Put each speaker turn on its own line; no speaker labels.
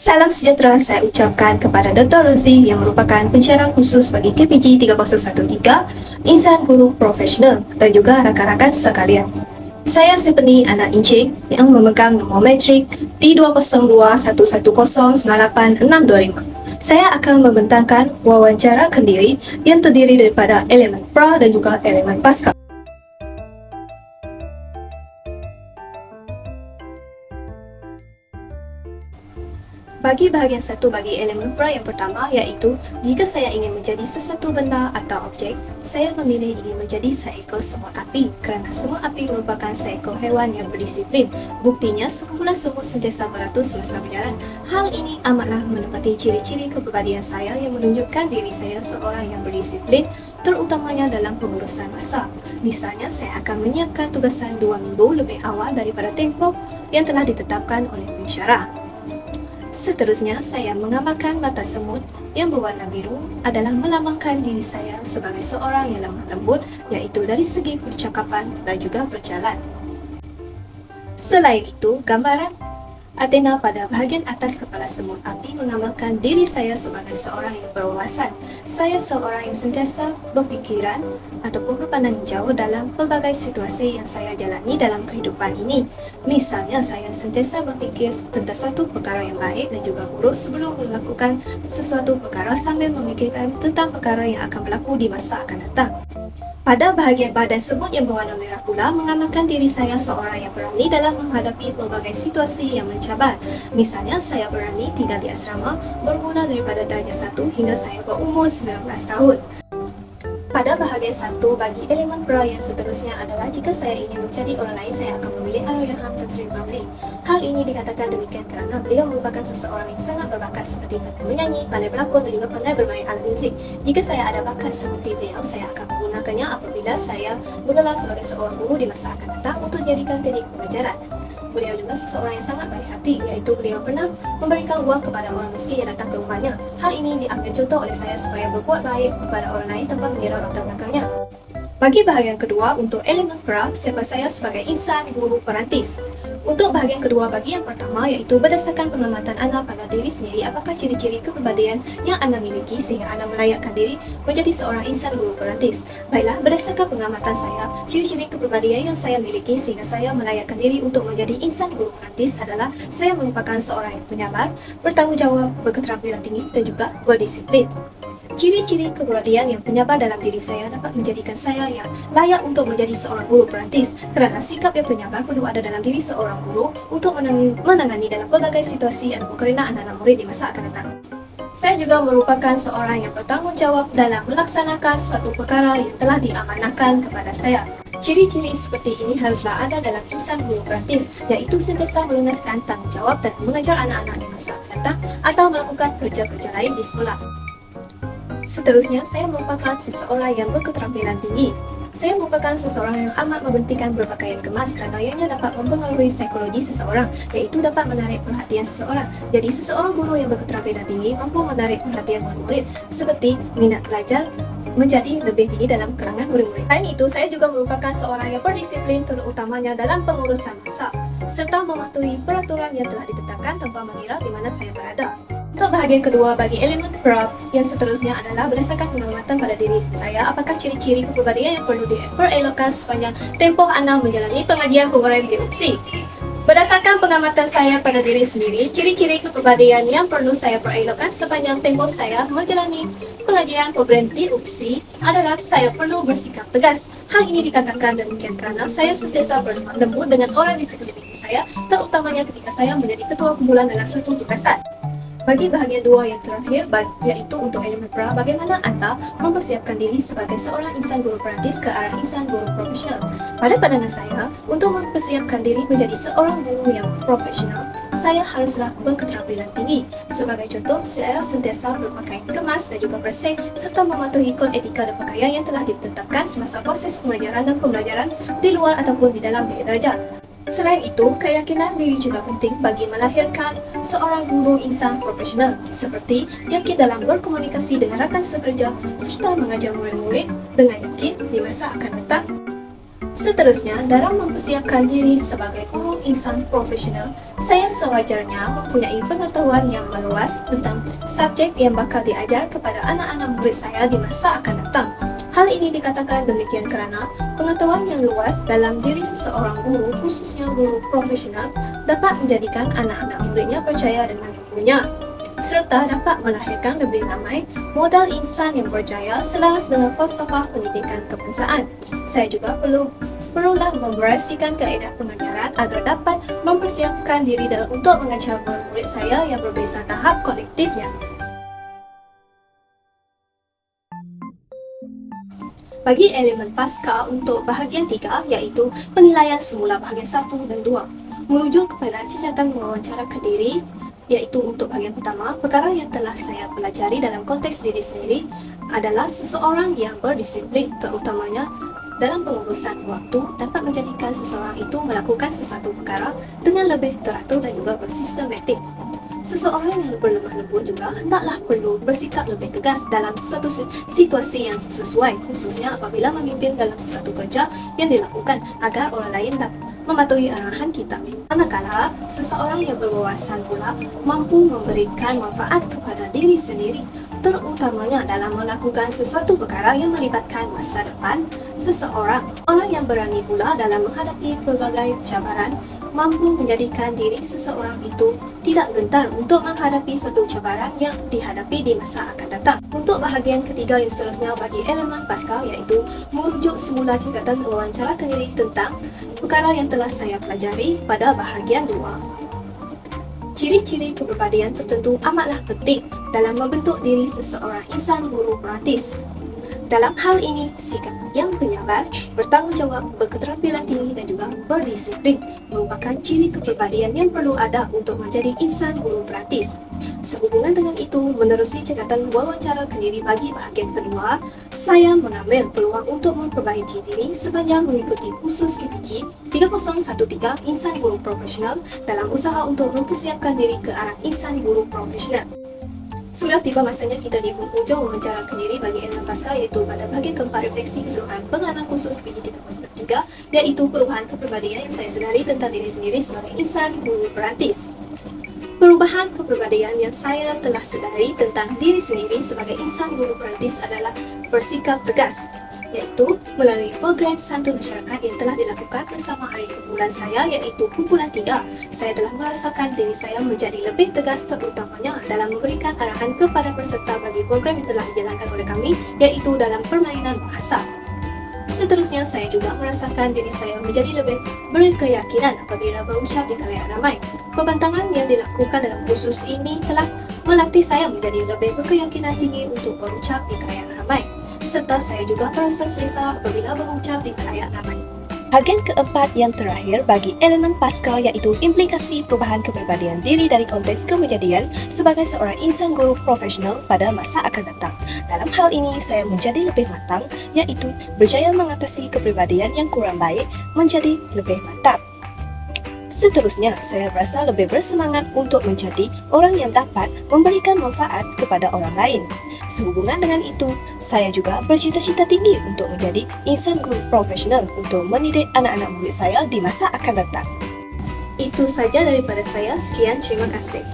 Salam sejahtera saya ucapkan kepada Dr. Rozi yang merupakan pensyarah khusus bagi KPG 3013, insan guru profesional dan juga rakan-rakan sekalian. Saya Stephanie anak Encik yang memegang nombor metrik T20211098625. Saya akan membentangkan wawancara kendiri yang terdiri daripada elemen pra dan juga elemen pasca. Bagi bahagian satu bagi elemen pra yang pertama iaitu jika saya ingin menjadi sesuatu benda atau objek, saya memilih ingin menjadi seekor semut api kerana semut api merupakan seekor haiwan yang berdisiplin. Buktinya sekumpulan semut sentiasa beratus semasa berjalan. Hal ini amatlah menepati ciri-ciri kepribadian saya yang menunjukkan diri saya seorang yang berdisiplin, terutamanya dalam pengurusan masa. Misalnya, saya akan menyiapkan tugasan 2 minggu lebih awal daripada tempoh yang telah ditetapkan oleh pensyarah. Seterusnya, saya mengamalkan mata semut yang berwarna biru adalah melambangkan diri saya sebagai seorang yang lemah lembut, iaitu dari segi percakapan dan juga berjalan. Selain itu, gambaran Athena pada bahagian atas kepala semut api mengamalkan diri saya sebagai seorang yang berwawasan. Saya seorang yang sentiasa berfikiran ataupun berpandangan jauh dalam pelbagai situasi yang saya jalani dalam kehidupan ini. Misalnya, saya sentiasa berfikir tentang suatu perkara yang baik dan juga buruk sebelum melakukan sesuatu perkara sambil memikirkan tentang perkara yang akan berlaku di masa akan datang. Pada bahagian badan semut yang berwarna merah pula mengamalkan diri saya seorang yang berani dalam menghadapi pelbagai situasi yang mencabar. Misalnya, saya berani tinggal di asrama bermula daripada darjah 1 hingga saya berumur 19 tahun. Pada bahagian satu bagi elemen pra yang seterusnya adalah jika saya ingin mencari orang lain, saya akan memilih Allahyarham Tun Sri Ramlee. Hal ini dikatakan demikian kerana beliau merupakan seseorang yang sangat berbakat seperti menyanyi, pandai berlakon dan juga pandai bermain alat muzik. Jika saya ada bakat seperti beliau, saya akan menggunakannya apabila saya bergelar sebagai seorang guru di masa akan datang untuk jadikan teknik pengajaran. Beliau juga seseorang yang sangat baik hati, iaitu beliau pernah memberikan wang kepada orang miskin yang datang ke rumahnya. Hal ini diambil contoh oleh saya supaya berbuat baik kepada orang lain tanpa mengira latar belakangnya. Bagi bahagian kedua, untuk elemen pra, siapa saya sebagai insan guru perantis. Untuk bahagian kedua bagi yang pertama iaitu berdasarkan pengamatan anda pada diri sendiri, apakah ciri-ciri kepribadian yang anda miliki sehingga anda melayakkan diri menjadi seorang insan guru perantis. Baiklah, berdasarkan pengamatan saya, ciri-ciri kepribadian yang saya miliki sehingga saya melayakkan diri untuk menjadi insan guru perantis adalah saya merupakan seorang yang penyabar, bertanggungjawab, berketerampilan tinggi dan juga berdisiplin. Ciri-ciri kepribadian yang penyabar dalam diri saya dapat menjadikan saya yang layak untuk menjadi seorang guru perantis kerana sikap yang penyabar perlu ada dalam diri seorang guru untuk menangani dalam pelbagai situasi ataupun kerana anak-anak murid di masa akan datang. Saya juga merupakan seorang yang bertanggungjawab dalam melaksanakan suatu perkara yang telah diamanahkan kepada saya. Ciri-ciri seperti ini haruslah ada dalam insan guru perantis, iaitu sentiasa melunaskan tanggungjawab dan mengajar anak-anak di masa akan datang atau melakukan kerja-kerja lain di sekolah. Seterusnya, saya merupakan seseorang yang berketerampilan tinggi. Saya merupakan seseorang yang amat mementingkan berpakaian kemas kerana ianya dapat mempengaruhi psikologi seseorang, iaitu dapat menarik perhatian seseorang. Jadi, seseorang guru yang berketerampilan tinggi mampu menarik perhatian murid-murid seperti minat belajar menjadi lebih tinggi dalam kalangan murid-murid. Selain itu, saya juga merupakan seorang yang berdisiplin terutamanya dalam pengurusan masa serta mematuhi peraturan yang telah ditetapkan tanpa mengira di mana saya berada. Untuk bahagian kedua bagi elemen pra yang seterusnya adalah berdasarkan pengamatan pada diri saya, apakah ciri-ciri kepribadian yang perlu diperelokkan sepanjang tempoh anda menjalani pengajian pengurai di UPSI. Berdasarkan pengamatan saya pada diri sendiri, ciri-ciri kepribadian yang perlu saya perelokkan sepanjang tempoh saya menjalani pengajian program di UPSI adalah saya perlu bersikap tegas. Hal ini dikatakan demikian kerana saya sentiasa berlemah lembut dengan orang di sekeliling saya, terutamanya ketika saya menjadi ketua kumpulan dalam satu tugasan. Bagi bahagian dua yang terakhir, iaitu untuk elemen pra, bagaimana anda mempersiapkan diri sebagai seorang insan guru perantis ke arah insan guru profesional. Pada pandangan saya, untuk mempersiapkan diri menjadi seorang guru yang profesional, saya haruslah berketerampilan tinggi. Sebagai contoh, saya sentiasa berpakaian kemas dan juga bersih serta mematuhi kod etika dan pakaian yang telah ditetapkan semasa proses pengajaran dan pembelajaran di luar ataupun di dalam bilik darjah. Selain itu, keyakinan diri juga penting bagi melahirkan seorang guru insan profesional, seperti yakin dalam berkomunikasi dengan rakan sekerja serta mengajar murid-murid dengan yakin di masa akan datang. Seterusnya, dalam mempersiapkan diri sebagai guru insan profesional, saya sewajarnya mempunyai pengetahuan yang meluas tentang subjek yang bakal diajar kepada anak-anak murid saya di masa akan datang. Hal ini dikatakan demikian kerana pengetahuan yang luas dalam diri seseorang guru, khususnya guru profesional, dapat menjadikan anak-anak muridnya percaya dengan ilmunya, serta dapat melahirkan lebih ramai modal insan yang berjaya selaras dengan falsafah pendidikan kebangsaan. Saya juga perlulah memvariasikan kaedah pengajaran agar dapat mempersiapkan diri untuk mengajar murid saya yang berbeza tahap kolektifnya. Bagi elemen pasca untuk bahagian 3, iaitu penilaian semula bahagian 1 dan 2, merujuk kepada cacatan wawancara kediri, iaitu untuk bahagian pertama, perkara yang telah saya pelajari dalam konteks diri sendiri adalah seseorang yang berdisiplin, terutamanya dalam pengurusan waktu, dapat menjadikan seseorang itu melakukan sesuatu perkara dengan lebih teratur dan juga bersistematik. Seseorang yang berlemah lembut juga hendaklah perlu bersikap lebih tegas dalam sesuatu situasi yang sesuai, khususnya apabila memimpin dalam sesuatu kerja yang dilakukan agar orang lain dapat mematuhi arahan kita. Manakala seseorang yang berwawasan pula mampu memberikan manfaat kepada diri sendiri, terutamanya dalam melakukan sesuatu perkara yang melibatkan masa depan seseorang. Orang yang berani pula dalam menghadapi pelbagai cabaran, mampu menjadikan diri seseorang itu tidak gentar untuk menghadapi satu cabaran yang dihadapi di masa akan datang. Untuk bahagian ketiga yang seterusnya bagi elemen pasca, iaitu merujuk semula catatan wawancara kendiri tentang perkara yang telah saya pelajari pada bahagian 2. Ciri-ciri kepribadian tertentu amatlah penting dalam membentuk diri seseorang insan guru praktis. Dalam hal ini, sikap yang penyabar, bertanggungjawab, berketerampilan tinggi dan juga berdisiplin merupakan ciri kepribadian yang perlu ada untuk menjadi insan guru praktis. Sehubungan dengan itu, menerusi catatan wawancara kendiri bagi bahagian kedua, saya mengambil peluang untuk memperbaiki diri sepanjang mengikuti kursus KPG 3013 Insan Guru Profesional dalam usaha untuk mempersiapkan diri ke arah insan guru profesional. Sudah tiba masanya kita di penghujung wawancara kendiri bagi elemen pasca, iaitu pada bahagian keempat refleksi keseluruhan pengalaman khusus PPG 3, iaitu perubahan kepribadian yang saya sedari tentang diri sendiri sebagai insan guru praktis. Perubahan kepribadian yang saya telah sedari tentang diri sendiri sebagai insan guru praktis adalah bersikap tegas, iaitu melalui program Santun Masyarakat yang telah dilakukan bersama hari kumpulan saya, iaitu kumpulan 3. Saya telah merasakan diri saya menjadi lebih tegas, terutamanya dalam memberikan arahan kepada peserta bagi program yang telah dijalankan oleh kami, iaitu dalam permainan bahasa. Seterusnya, saya juga merasakan diri saya menjadi lebih berkeyakinan apabila berucap di khalayak ramai. Pembentangan yang dilakukan dalam kursus ini telah melatih saya menjadi lebih berkeyakinan tinggi untuk berucap di khalayak ramai, serta saya juga merasa selesa apabila berucap di khalayak ramai. Bahagian keempat yang terakhir bagi elemen pasca, iaitu implikasi perubahan kepribadian diri dari konteks kejadian sebagai seorang insan guru profesional pada masa akan datang. Dalam hal ini, saya menjadi lebih matang, iaitu berjaya mengatasi kepribadian yang kurang baik menjadi lebih mantap. Seterusnya, saya merasa lebih bersemangat untuk menjadi orang yang dapat memberikan manfaat kepada orang lain. Sehubungan dengan itu, saya juga bercita-cita tinggi untuk menjadi insan guru profesional untuk mendidik anak-anak murid saya di masa akan datang. Itu saja daripada saya. Sekian, terima kasih.